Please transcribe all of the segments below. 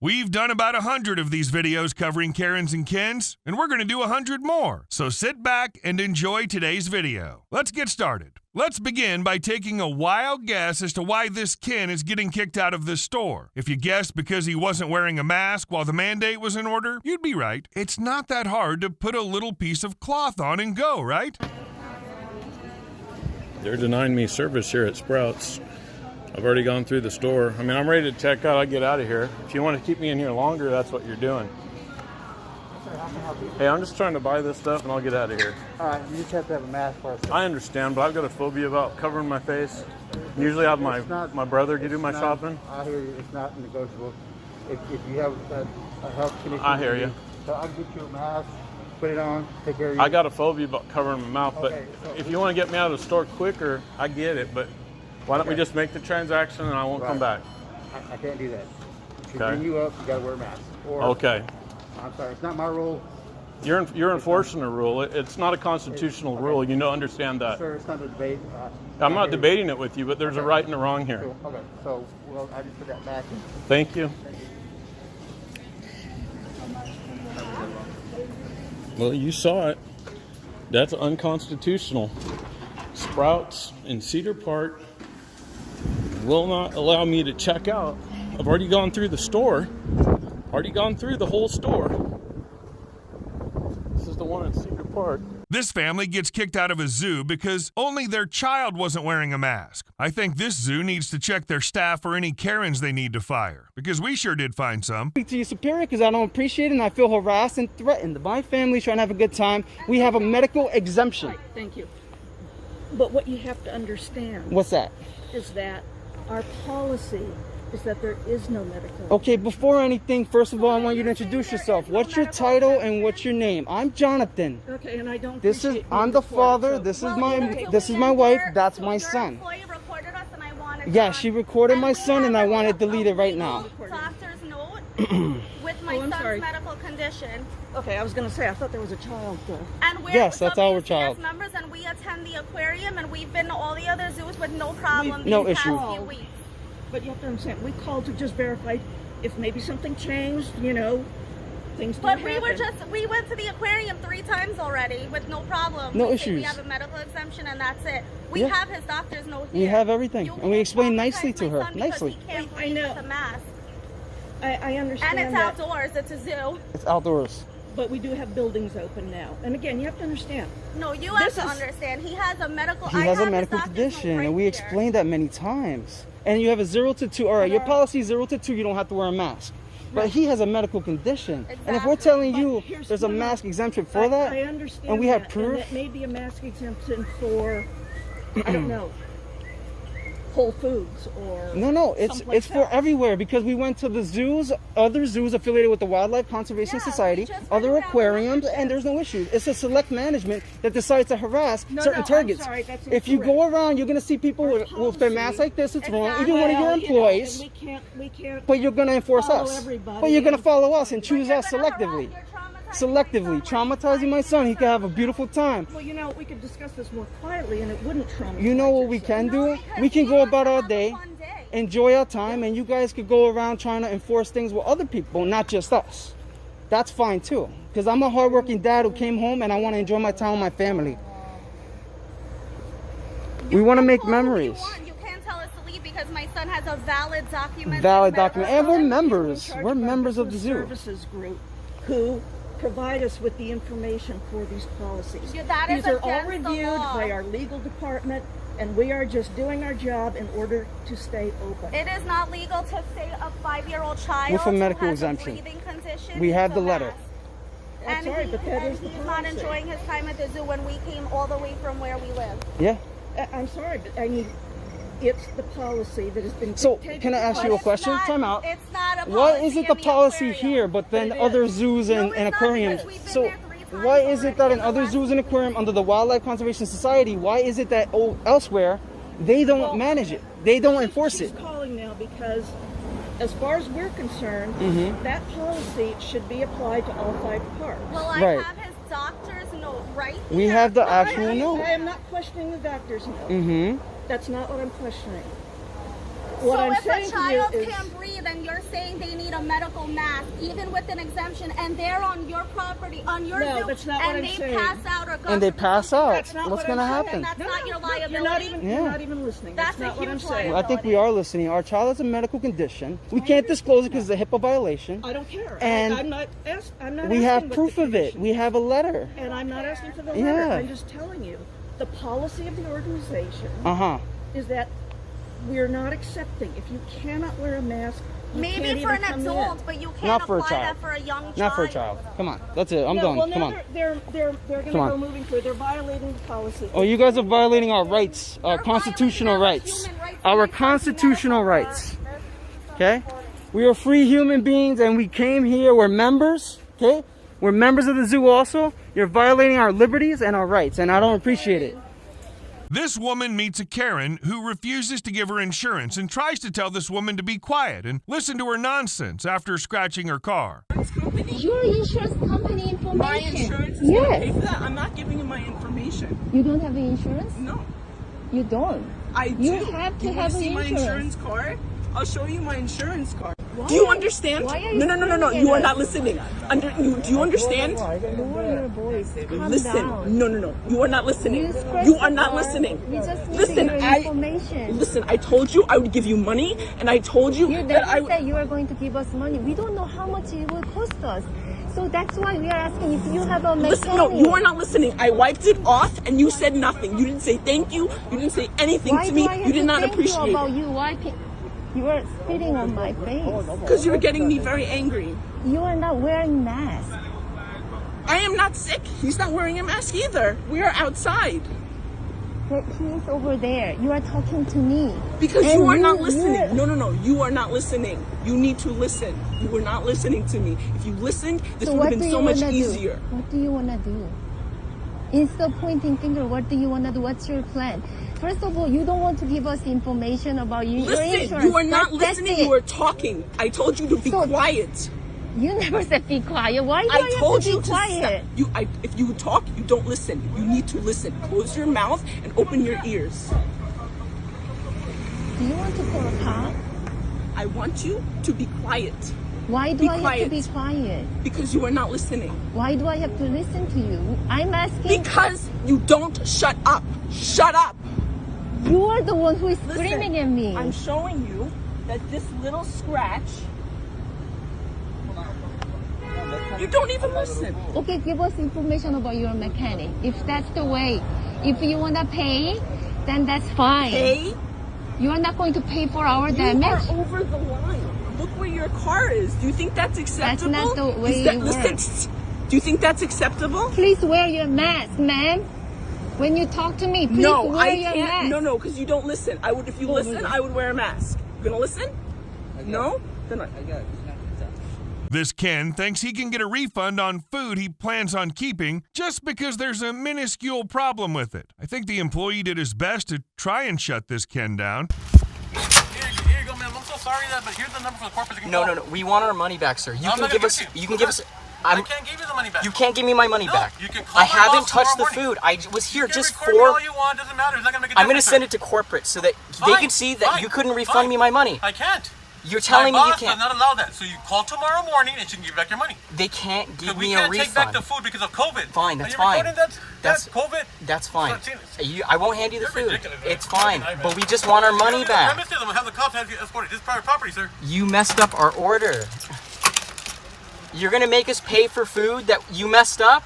We've done about 100 of these videos covering Karens and Kens, and we're going to do 100 more. So sit back and enjoy today's video. Let's get started. Let's begin by taking a wild guess as to why this Ken is getting kicked out of this store. If you guessed because he wasn't wearing a mask while the mandate was in order, you'd be right. It's not that hard to put a little piece of cloth on and go, right? They're denying me service here at Sprouts. I've already gone through the store. I mean, I'm ready to check out. I'll get out of here. If you want to keep me in here longer, that's what you're doing. Hey, I'm just trying to buy this stuff and I'll get out of here. All right, you just have to have a mask for us. I understand, but I've got a phobia about covering my face. Usually I have my brother do my shopping. I hear you. It's not negotiable. If you have a health condition, I hear you. So I'll get you a mask, put it on, take care of you. I got a phobia about covering my mouth, but Okay, so if you want to get me out of the store quicker, I get it, but why don't we just make the transaction and I won't come back? I can't do that. To Okay. bring you up, you got to wear a mask. Or, Okay. I'm sorry, it's not my rule. You're enforcing a rule. It's not a constitutional rule. You know, understand that. Sir, it's not a debate. I'm not debating it with you, but there's a right and a wrong here. Okay, so, well, I just put that back. Thank you. Well, you saw it. That's unconstitutional. Sprouts in Cedar Park will not allow me to check out. I've already gone through the store. Already gone through the whole store. This is the one in Cedar Park. This family gets kicked out of a zoo because only their child wasn't wearing a mask. I think this zoo needs to check their staff for any Karens they need to fire, because we sure did find some. Speak to your superior because I don't appreciate it and I feel harassed and threatened. My family's trying to have a good time. We have a medical exemption. Right, thank you. But what you have to understand What's that? is that our policy is that there is no medical. Okay, before anything, first of all, I want you to introduce yourself. What's your title and what's your name? I'm Jonathan. Okay, and I don't. I'm the father. This is my wife. That's my son. Yeah, she recorded my son, and I want it deleted right now. Doctor's note with my I'm son's sorry. medical condition. Okay, I was going to say I thought there was a child there. And we're Yes, that's our child. members, and we attend the aquarium, and we've been to all the other zoos with no problem. No these past issue. few weeks. But you have to understand, we called to just verify if maybe something changed. You know, things. But do we happen. we went to the aquarium 3 times already with no problem. No We say issues. We have a medical exemption, and that's it. We Yeah. have his doctor's note here. We have everything, You and we can't explained nicely traumatize to my her. son because Nicely. He can't I breathe know. with a mask. I understand And it's that. outdoors. It's a zoo. It's outdoors. But we do have buildings open now. And again, you have to understand. No, you have This to is- understand. He has a medical. He I has a have his medical doctor's note condition, right and we here. explained that many times. And you have a 0 to 2. All right, your policy is 0 to 2. You don't have to wear a mask. But he has a medical condition. And if we're Exactly. telling But you here's there's a the thing. mask exemption for that, I understand. and we have that, proof. And that may be a mask exemption for, I don't know, Whole Foods or. No, it's someplace for else. everywhere because we went to the zoos, other zoos affiliated with the Wildlife Conservation Yeah, we Society, just other went down aquariums, the and there's no issue. It's a select management that decides to harass No, certain I'm targets. sorry, that's If you go incorrect. around, you're gonna see people with their masks like this. It's wrong. Even one of your Well, you know, employees. and we can't. But you're gonna enforce follow us. everybody. But you're gonna follow us and choose You're us gonna harass- selectively. you're traumatizing Traumatizing my son. He could have a beautiful time. Well, you know, we could discuss this more quietly, and it wouldn't traumatize. You know what we your son. can No, do? because We can we go have about to our have a day, fun day. enjoy our time, and you guys could go around trying to enforce things with other people, not just us. That's fine too. Because I'm a hardworking dad who came home and I want to enjoy my time with my family. We want to can make pull who you memories. want. You can't tell us to leave because my son has a valid document. Valid document. And we're In members. charge We're of our members of the business zoo. services group who provide us with the information for these policies. Yeah, that is These are all against the reviewed law. by our legal department, and we are just doing our job in order to stay open. It is not legal to say a 5-year-old child With a medical who has exemption. a breathing condition We have needs the a letter. mask. That's And all right, but that is the he's not policy. enjoying his time at the zoo when we came all the way from where we live. Yeah. I'm sorry, but I mean, it's the policy that has been So, dictated can I ask you a by- It's question? not- Time out. It's not a policy. Why is it the in policy aquarium. here, but then But it other is. zoos No, and, it's and not aquariums? because we've been So, there 3 times why is it that in already. other zoos and aquarium under the Wildlife Conservation Society, why is it that elsewhere they don't manage it? They don't enforce She's it. calling now because, as far as we're concerned, Mm-hmm. that policy should be applied to all 5 parks. Well, I Right. have his doctor's note right here. We have the I actual note. am not questioning the doctor's note. Mm-hmm. That's not what I'm questioning. So What I'm if saying a to you child is, can't breathe and you're saying they need a medical mask, even with an exemption, and they're on your property, on your No, zoo, that's not what and I'm they saying. pass out or And they pass out. That's not What's what going to I'm happen? saying. That's not your liability. You're not even listening. That's That's not a what I'm huge saying. Well, I think we are listening. Our child has a medical condition. We can't disclose it because it's a HIPAA violation. I don't care. And I'm not we have asking what proof the of it. condition We have a letter. And I'm not asking for the letter. Yeah. I'm just telling you. The policy of the organization Uh-huh. is that we're not accepting. If you cannot wear a mask, you can't Maybe for even an come adult, in. but you can't Not for a apply child. that for a young child. Not for a child. Come on. That's it. I'm No, done. well, Come now on. they're going to Come on. go moving forward. They're violating the policy. Oh, you guys are violating our rights, our They're constitutional violating rights. human rights. Our constitutional rights. Okay? We are free human beings and we came here. We're members. Okay? We're members of the zoo also. You're violating our liberties and our rights, and I don't appreciate it. This woman meets a Karen who refuses to give her insurance and tries to tell this woman to be quiet and listen to her nonsense after scratching her car. Your insurance company information. My insurance is Yes. gonna pay for that. I'm not giving you my information. You don't have insurance? No, You don't. I do. You have to you have want to an see my insurance. insurance card? I'll show you my insurance card. Why Do you are- understand? why are you No. screaming You at are not us? listening. Do you understand? Lower your voice. Calm Listen. down. No. You are not listening. scratched You are the not car. listening. We just need Listen, your I information. listen. I told you I would give you money, and I told you You that I never would. said you are going to give us money. We don't know how much it will cost us. So that's why we are asking if you have a mechanic. Listen, no, you are not listening. I wiped it off, and you said nothing. You didn't say thank you. You didn't say anything Why to do me. I have You did to not thank appreciate you about it. you wiping? You are spitting on my face. Because you're getting me very angry. You are not wearing mask. I am not sick. He's not wearing a mask either. We are outside. But he is over there. You are talking to me. Because And you are not you- listening. No. You are not listening. You need to listen. You were not listening to me. If you listened, this So would what have do been you so much wanna do? easier. What do you want to do? Instead of pointing finger, what do you want to do? What's your plan? First of all, you don't want to give us information about your Listen, insurance. you are not That's listening. it. You are talking. I told you to be So- quiet. You never said be quiet. Why do I I told have to you be to quiet? stop. If you talk, you don't listen. You need to listen. Close your mouth and open your ears. Do you want to call a cop? I want you to be quiet Why do Be I have to be quiet. quiet? because you are not listening. Why do I have to listen to you? I'm asking. Because you don't shut up. Shut up. You are the one who is Listen, screaming at me. I'm showing you that this little scratch. You don't even listen. Okay, give us information about your mechanic. If that's the way, if you want to pay, then that's fine. Hey, You are not going to pay for our you damage. are over the line. Look where your car is. Do you think that's acceptable? not the way Is that, it listen, works. do you think that's acceptable? Please wear your mask, ma'am. When you talk to me, please No, wear I your can't. mask. No, because you don't listen. I would, if you listen, I would wear a mask. You gonna listen? No? Then I got it. This Ken thinks he can get a refund on food he plans on keeping just because there's a minuscule problem with it. I think the employee did his best to try and shut this Ken down. Here you go, man. I'm so sorry but here's the number for the corporate. No. We want our money back, sir. You I'm can not give gonna us. give it to you. You can give us. I can't give you the money back. You can't give me my money No, back. you can call I my haven't boss touched the tomorrow food. I was here You can just record me for. all you want. Doesn't matter. It's not gonna make a I'm gonna difference, send sir. it to corporate so that they Fine, can see that fine, you couldn't fine. refund me my money. I can't. You're telling my me you boss does can't. not allow that. So you call tomorrow morning and she can give you back your money. They can't give Because we me a can't refund. take back the food because of COVID. Fine, Are that's you fine. recording that? That's- COVID. That's fine. You're I won't hand you the food. ridiculous. It's You're fine. ridiculous. But we just want our money back. Premises, I'm gonna have the cops have you escorted. This is private property, sir. You messed up our order. You're gonna make us pay for food that you messed up?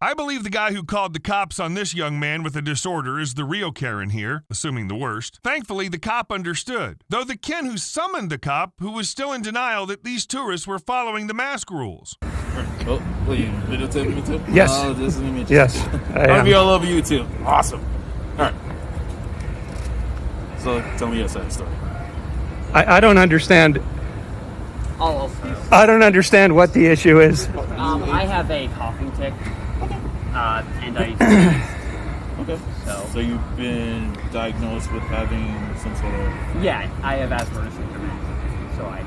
I believe the guy who called the cops on this young man with a disorder is the real Karen here, assuming the worst. Thankfully, the cop understood, though the Ken who summoned the cop, who was still in denial that these tourists were following the mask rules. Oh, will you videotape me too? Yes. Oh, this is me. Yes, I I'll am. be all over YouTube. Awesome. All right. So tell me your side of the story. I don't understand. Oh, I don't understand what the issue is. I have a coughing tick. And I. Okay. So you've been diagnosed with having some sort of. Yeah, I have Asperger's syndrome, so I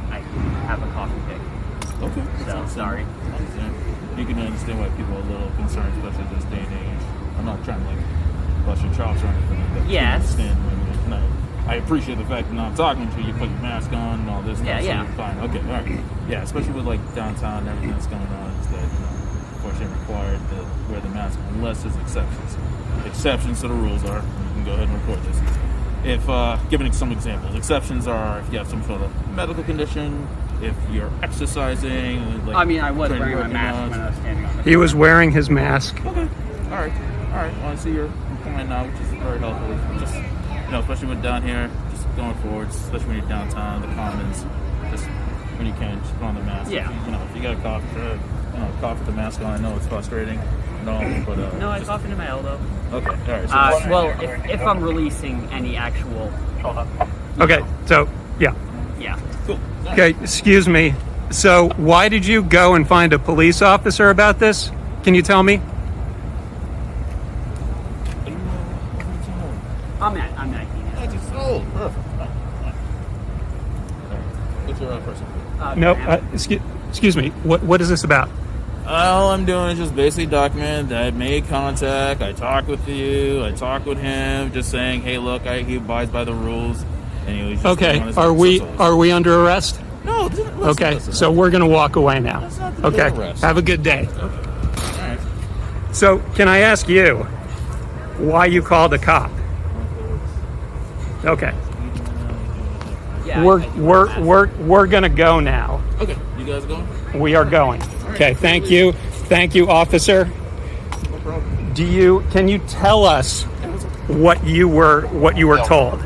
have a coughing tick. Okay. So sorry. I understand. You can understand why people are a little concerned, especially this day and age. I'm not trying to bust your chops or anything like that. Yes. And I appreciate the fact that I'm talking to you, put your mask on and all this stuff. Yeah, so yeah. You're fine. Okay, all right. Yeah, especially with like downtown and everything that's going on, is that unfortunately required to wear the mask unless there's exceptions. Exceptions to the rules are, you can go ahead and record this. If giving some examples, exceptions are if you have some sort of medical condition, if you're exercising. Like, I mean, I was wearing my mask when I was standing on the He was wearing his mask. Okay. All right. Well, I see your point now, which is very helpful. Just, especially with down here, just going forward, especially when you're downtown, the commons, just when you can, just put on the mask. Yeah. If you got a cough, cough with the mask on. I know it's frustrating and all, but No, I coughed into my elbow. Okay. All right. Well, if I'm releasing any actual. Okay, so, yeah. Yeah. Cool. Okay, excuse me. So, why did you go and find a police officer about this? Can you tell me? I'm 19. Oh, perfect. What's your first name? No, excuse me. What is this about? All I'm doing is just basically document that I made contact, I talked with you, I talked with him, just saying, hey, look, he abides by the rules. And he was just Okay, on his are we under arrest? No. Okay, so we're going to walk away now. That's not the Okay, arrest. have a good day. Okay. All right. So, can I ask you why you called a cop? Okay, Yeah, we're going to go now. Okay, you guys going? We are going. Okay, thank you, officer. No problem. Can you tell us what you were told?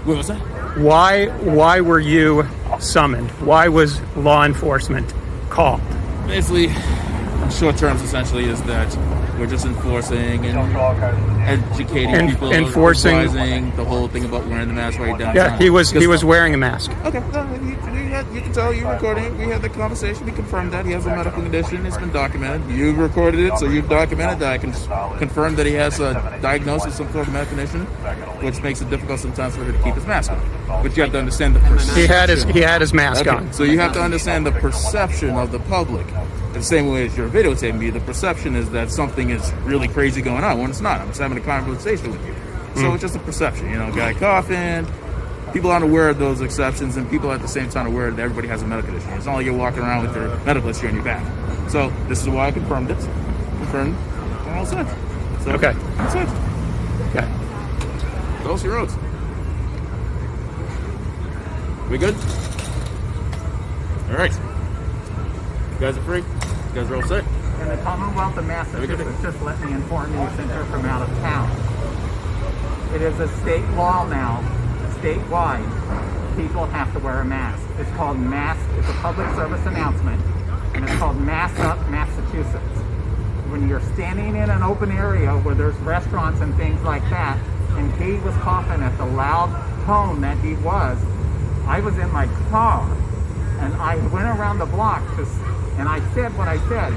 What was that? Why were you summoned? Why was law enforcement called? Basically, in short terms, essentially, is that we're just enforcing and educating people, advising the whole thing about wearing the mask right downtown. Yeah, he was wearing a mask. Okay, you can tell you're recording. We had the conversation. We confirmed that he has a medical condition. It's been documented. You recorded it, so you've documented that. I can confirm that he has a diagnosis of some sort of medical condition, which makes it difficult sometimes for him to keep his mask on. But you have to understand the perception. He had his mask on. So you have to understand the perception of the public. The same way as you're videotaping me, the perception is that something is really crazy going on when it's not. I'm just having a conversation with you. So it's just a perception, guy coughing. People aren't aware of those exceptions, and people at the same time aware that everybody has a medical condition. It's not like you're walking around with your medical history on your back. So this is why I confirmed it. Confirmed. All set. So, Okay. That's it. Okay. Those are your roads. We good? All right. You guys are free? You guys are all set? In the Commonwealth of Massachusetts, just let me inform you since you're from out of town. It is a state law now, statewide, people have to wear a mask. It's called it's a public service announcement, and it's called Mask Up Massachusetts. When you're standing in an open area where there's restaurants and things like that, and he was coughing at the loud tone that he was, I was in my car, and I went around the block and I said what I said.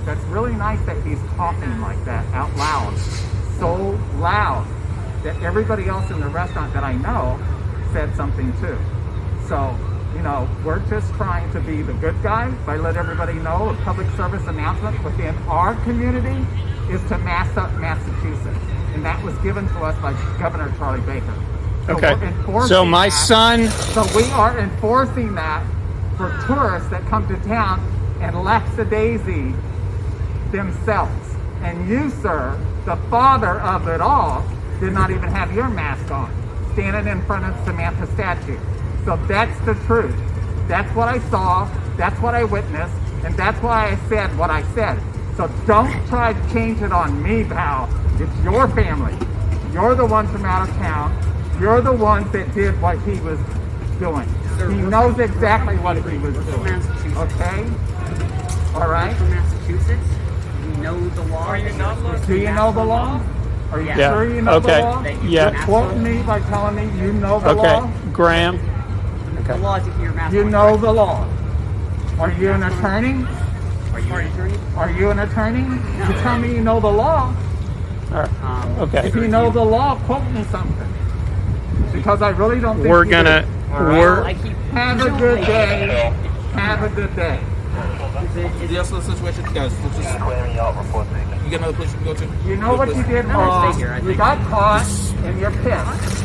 That's really nice that he's coughing like that out loud, so loud that everybody else in the restaurant that I know said something too. So, we're just trying to be the good guy by letting everybody know a public service announcement within our community is to Mask Up Massachusetts. And that was given to us by Governor Charlie Baker. So Okay. So my son. So we are enforcing that for tourists that come to town and lackadaisy themselves. And you, sir, the father of it all, did not even have your mask on, standing in front of Samantha's statue. So that's the truth. That's what I saw, that's what I witnessed, and that's why I said what I said. So don't try to change it on me, pal. It's your family. You're the ones from out of town. You're the ones that did what he was doing. He knows exactly what he was doing. Okay? All right? From Massachusetts, you know the law. Are you not Do you know the law? Are you Yeah. sure you know the law? Yeah. You're quoting me by telling me you know the law? Graham. The law is if you're mask. You know the law. Are you an attorney? Are you an attorney? Are you an attorney? You tell me you know the law. All right. Okay. If you know the law, quote me something. Because I really don't think We're you gonna. do. We're. Have a good day. Have a good day. The rest of the situation, guys, let's just... You got another place you can go to? You know what you did wrong. You got caught and you're pissed.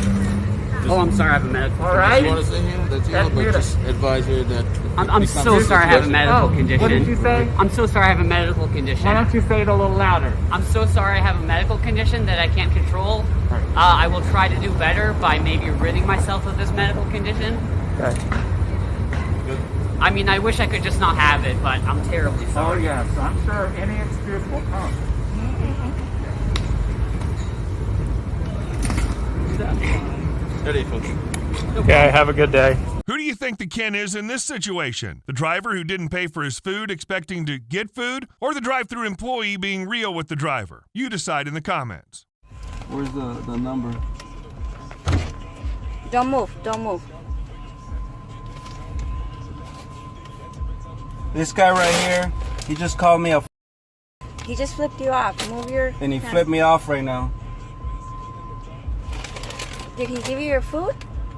Oh, I'm sorry, I have a medical condition. All right. You want to stay here? That's but just advise her that... I'm so sorry I have a medical condition. What did you say? I'm so sorry I have a medical condition. Why don't you say it a little louder? I'm so sorry I have a medical condition that I can't control. I will try to do better by maybe ridding myself of this medical condition. Okay. I mean, I wish I could just not have it, but I'm terribly sorry. Oh, yes. I'm sure any excuse will come. Okay, have a good day. Who do you think the Ken is in this situation? The driver who didn't pay for his food expecting to get food, or the drive-thru employee being real with the driver? You decide in the comments. Where's the number? Don't move. Don't move. This guy right here, he just called me a He just flipped you off. Move your and he hand. flipped me off right now. Did he give you your food?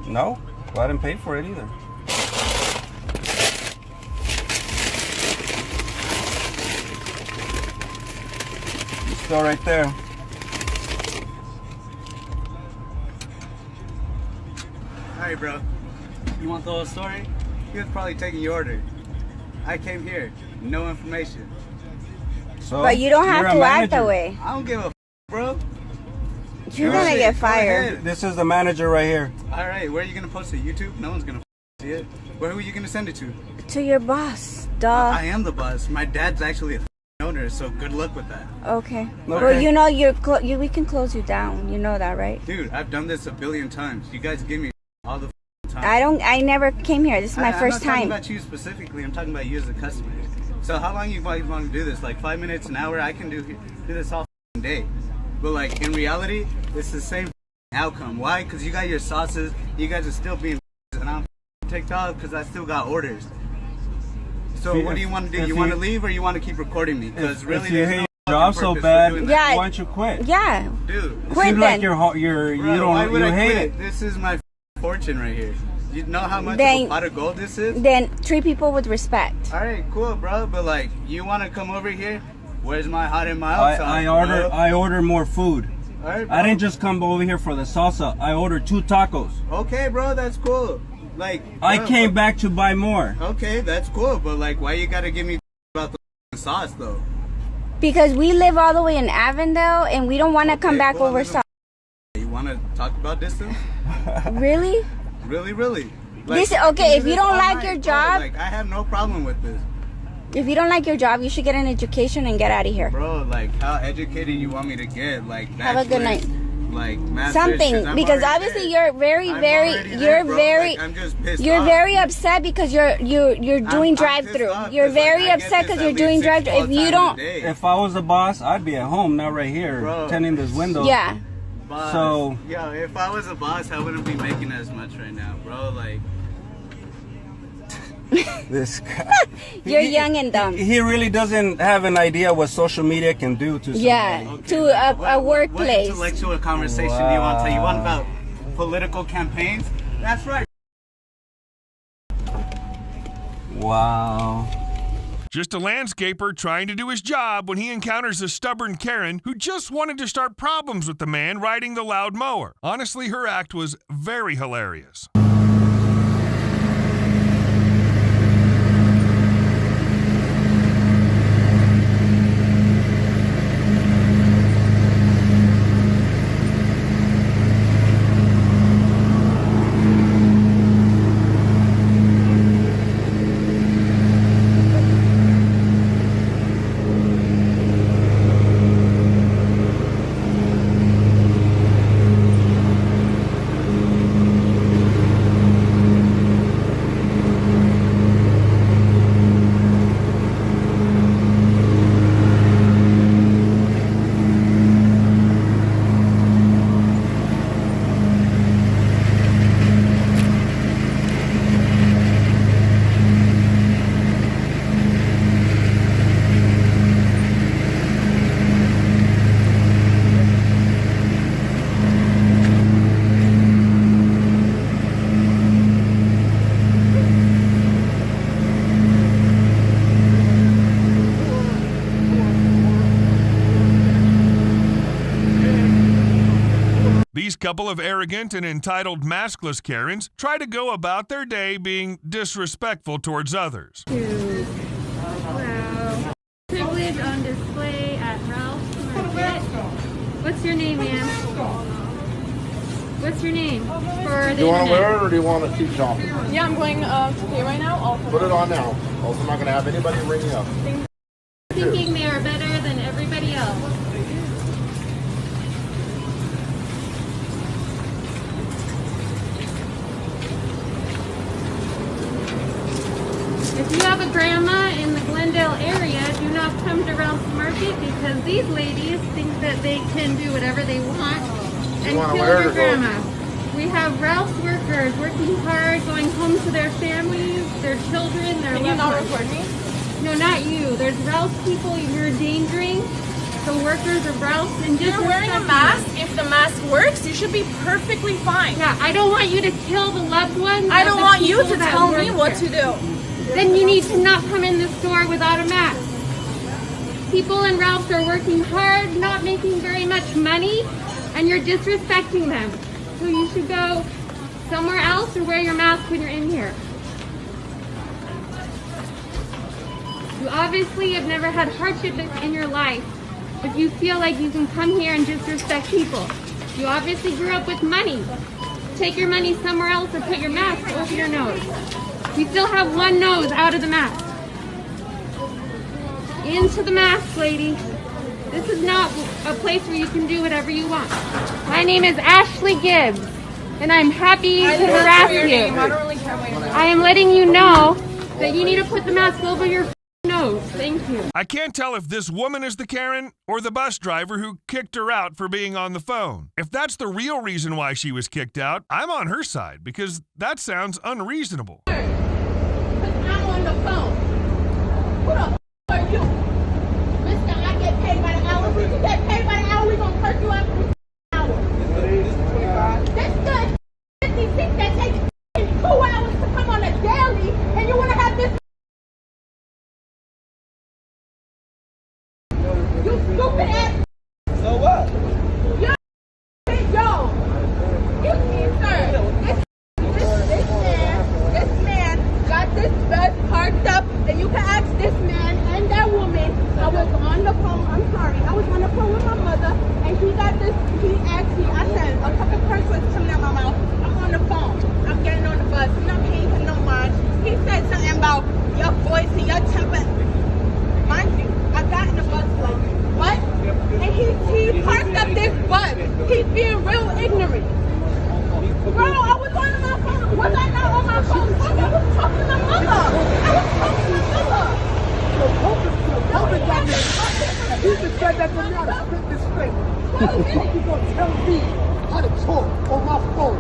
No, well, I didn't pay for it either. He's still right there. Alright, bro. You want the whole story? He was probably taking your order. I came here, no information. So, but you don't have to act that way. I don't give a bro. You're gonna get fired. This is the manager right here. Alright, where are you gonna post it? YouTube? No one's gonna see it. Who are you gonna send it to? To your boss, duh. I am the boss. My dad's actually a owner, so good luck with that. Okay. Well, you know we can close you down. You know that, right? Dude, I've done this a billion times. You guys give me all the time. I never came here. This is my first time. I'm not talking about you specifically. I'm talking about you as a customer. So how long you guys want to do this? Like 5 minutes, an hour? I can do this all day. But like in reality, it's the same outcome. Why? Because you got your sauces. You guys are still being and I'm ticked off because I still got orders. So what do you want to do? You want to leave or you want to keep recording me? Because really, if you hate your job so bad, why don't you quit? Yeah. Dude, it seems like you why would I hate quit? it. This is my fortune right here. You know how much of a pot of gold this is? Then treat people with respect. All right, cool, bro. But like, you want to come over here? Where's my hot and mild sauce? I order more food. All right, I didn't just come over here for the salsa. I ordered 2 tacos. Okay, bro, that's cool. Like, I came back to buy more. Okay, that's cool. But like, why you gotta give me about the sauce though? Because we live all the way in Avondale and we don't want to come back over south. You want to talk about distance? Really? Really? Like, okay, if you don't like your job, like I have no problem with this. If you don't like your job, you should get an education and get out of here. Bro, like how educated you want me to get? Like have a good night. Like something, because obviously you're very upset because you're doing drive-through. You're very upset because you're doing drive-through. If you don't, if I was the boss, I'd be at home, not right here, tending this window. Yeah. Boss. So, yo, if I was a boss, I wouldn't be making as much right now, bro. Like, this guy. You're young and dumb. He really doesn't have an idea what social media can do to somebody. Yeah, to a workplace. What intellectual conversation do you want to tell? You want about political campaigns? That's right. Wow. Just a landscaper trying to do his job when he encounters a stubborn Karen who just wanted to start problems with the man riding the loud mower. Honestly, her act was very hilarious. couple of arrogant and entitled maskless Karens try to go about their day being disrespectful towards others. Wow. Privilege on display at Ralph's Market. What's your name, ma'am? What's your name? For Do you want to wear it or do you want to keep shopping? Yeah, I'm going to pay right now. Put it on now. Also, I'm not going to have anybody ring you up. Thinking they are better than everybody else. If you have a grandma in the Glendale area, do not come to Ralph's Market because these ladies think that they can do whatever they want and kill your grandma. We have Ralph's workers working hard, going home to their families, their children, their loved ones. Can you not record me? No, not you. There's Ralph's people you're endangering. The workers of Ralph's and just you're wearing a mask. If the mask works, you should be perfectly fine. Yeah, I don't want you to kill the loved ones. I don't want you to tell me what to do. Then you need to not come in the store without a mask. People in Ralph's are working hard, not making very much money, and you're disrespecting them. So you should go somewhere else or wear your mask when you're in here. You obviously have never had hardship in your life, but you feel like you can come here and disrespect people. You obviously grew up with money. Take your money somewhere else or put your mask over your nose. You still have one nose out of the mask. Into the mask, lady. This is not a place where you can do whatever you want. My name is Ashley Gibbs, and I'm happy to harass you. I am letting you know that you need to put the mask over your nose. Thank you. I can't tell if this woman is the Karen or the bus driver who kicked her out for being on the phone. If that's the real reason why she was kicked out, I'm on her side because that sounds unreasonable. I'm on the phone. Who the f are you? Mister, I get paid by the hour. If you get paid by the hour, we gonna curse you out for the hour. This good 56 that takes 2 hours to come on a daily, and you wanna have this. You stupid ass. So what? Yo, excuse me, sir. This man got this bus parked up, and you can ask this man and that woman. I was on the phone. I'm sorry. I was on the phone with my mother, and he got this. He asked me. I said a couple curse words coming out my mouth. I'm on the phone. I'm getting on the bus. I'm not paying him no mind. He said something about your voice and your temper. Mind you, I got in the bus like, what? And he parked up this bus. He's being real ignorant. Bro, I was on my phone. Was I not on my phone? I was talking to my mother. He just said that to me out of spit this straight. How the fuck you gonna tell me how to talk on my phone?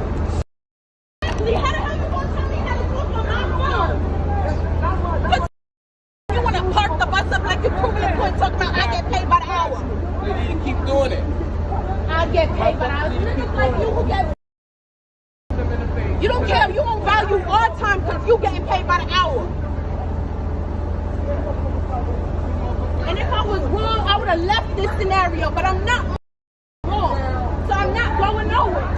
How the hell you gonna tell me how to talk on my phone? You wanna park the bus up like you're proving a point, talking about I get paid by the hour. You need to keep doing it. I get paid by the hour. Niggas like you who get. You don't care. You don't value our time because you getting paid by the hour. And if I was wrong, I would have left this scenario, but I'm not wrong. So I'm not going nowhere.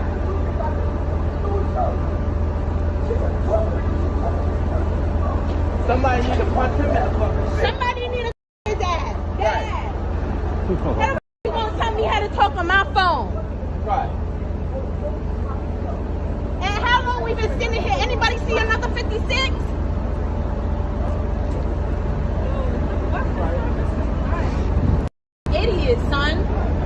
Somebody need to punch him in the fucking face. Somebody need to his ass. Yeah. How the f you gonna tell me how to talk on my phone? Right. And how long we been sitting here? Anybody see another 56? Idiot, son.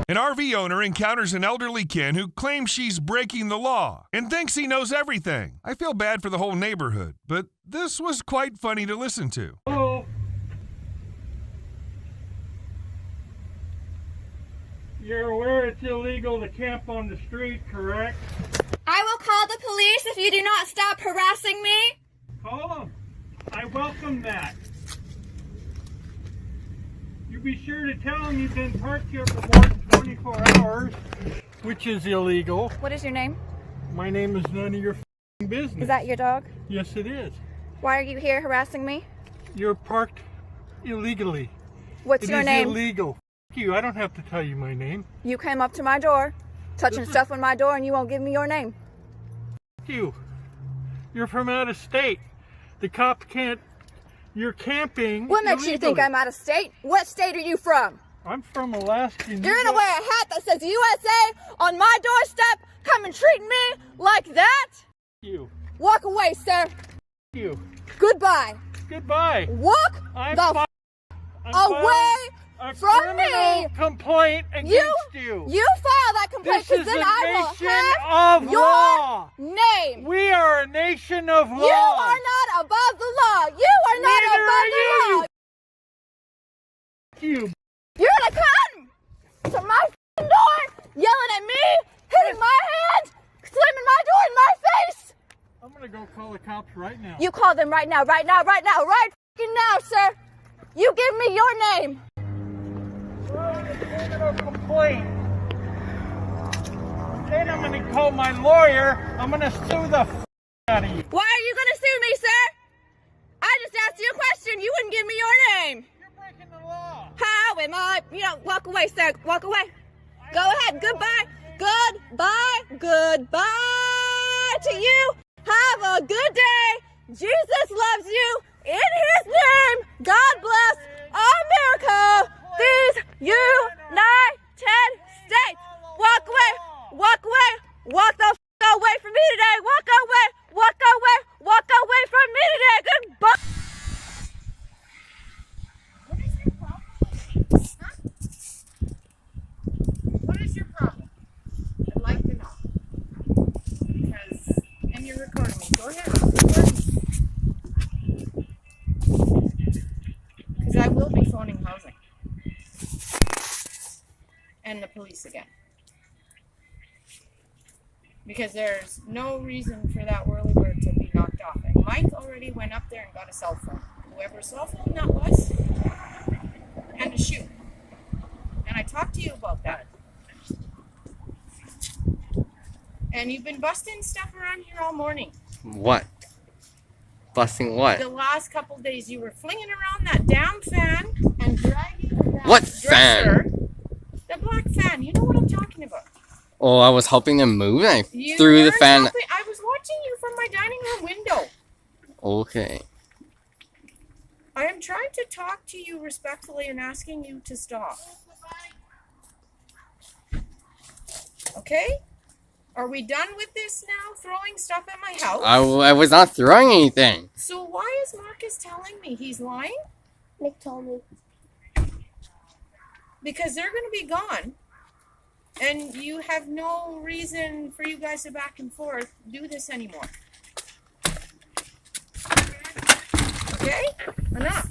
An RV owner encounters an elderly Ken who claims she's breaking the law and thinks he knows everything. I feel bad for the whole neighborhood, but this was quite funny to listen to. Hello. You're aware it's illegal to camp on the street, correct? I will call the police if you do not stop harassing me. Call them. I welcome that. You be sure to tell them you've been parked here for more than 24 hours, which is illegal. What is your name? My name is none of your business. Is that your dog? Yes, it is. Why are you here harassing me? You're parked illegally. What's your name? It is illegal. F you, I don't have to tell you my name. You came up to my door. touching stuff on my door and you won't give me your name. You. You're from out of state. The cop can't. You're camping. What makes you think I'm out of state? What state are you from? I'm from Alaska. You're gonna wear a hat that says USA on my doorstep, come and treat me like that? You. Walk away, sir. You. Goodbye. Goodbye. Walk away from me. Complaint against you. You file that complaint because then I will have your name. We are a nation of law. You are not above the law. You are not above the law. You. You're gonna come to my door, yelling at me, hitting my hand, slamming my door in my face. I'm gonna go call the cops right now. You call them right now, right fucking now, sir. You give me your name. Complaint. Then I'm gonna call my lawyer. I'm gonna sue the out of you. Why are you gonna sue me, sir? I just asked you a question. You wouldn't give me your name. You're breaking the law. How am I? Walk away, sir. Walk away. Go ahead. Goodbye. Goodbye. Goodbye to you. Have a good day. Jesus loves you. In his name, God bless America. These United States. Walk away. Walk away. Walk the away from me today. Walk away. Walk away. Walk away from me today. Goodbye. What is your problem? I'd like to know. Because, and you're recording me. Go ahead. Because I will be phoning housing. And the police again. Because there's no reason for that whirlybird to be knocked off. And Mike already went up there and got a cell phone. Whoever's cell phone that was, and a shoe. And I talked to you about that. And you've been busting stuff around here all morning. What? Busting what? The last couple days you were flinging around that damn fan and dragging that What dresser, fan? The black fan. You know what I'm talking about. Oh, I was helping him move and I You threw the weren't fan. helping. I was watching you from my dining room window. Okay. I am trying to talk to you respectfully and asking you to stop. Okay? Are we done with this now? Throwing stuff at my house? I was not throwing anything. So why is Marcus telling me he's lying? Nick told me. Because they're going to be gone. And you have no reason for you guys to back and forth do this anymore. Okay? Enough.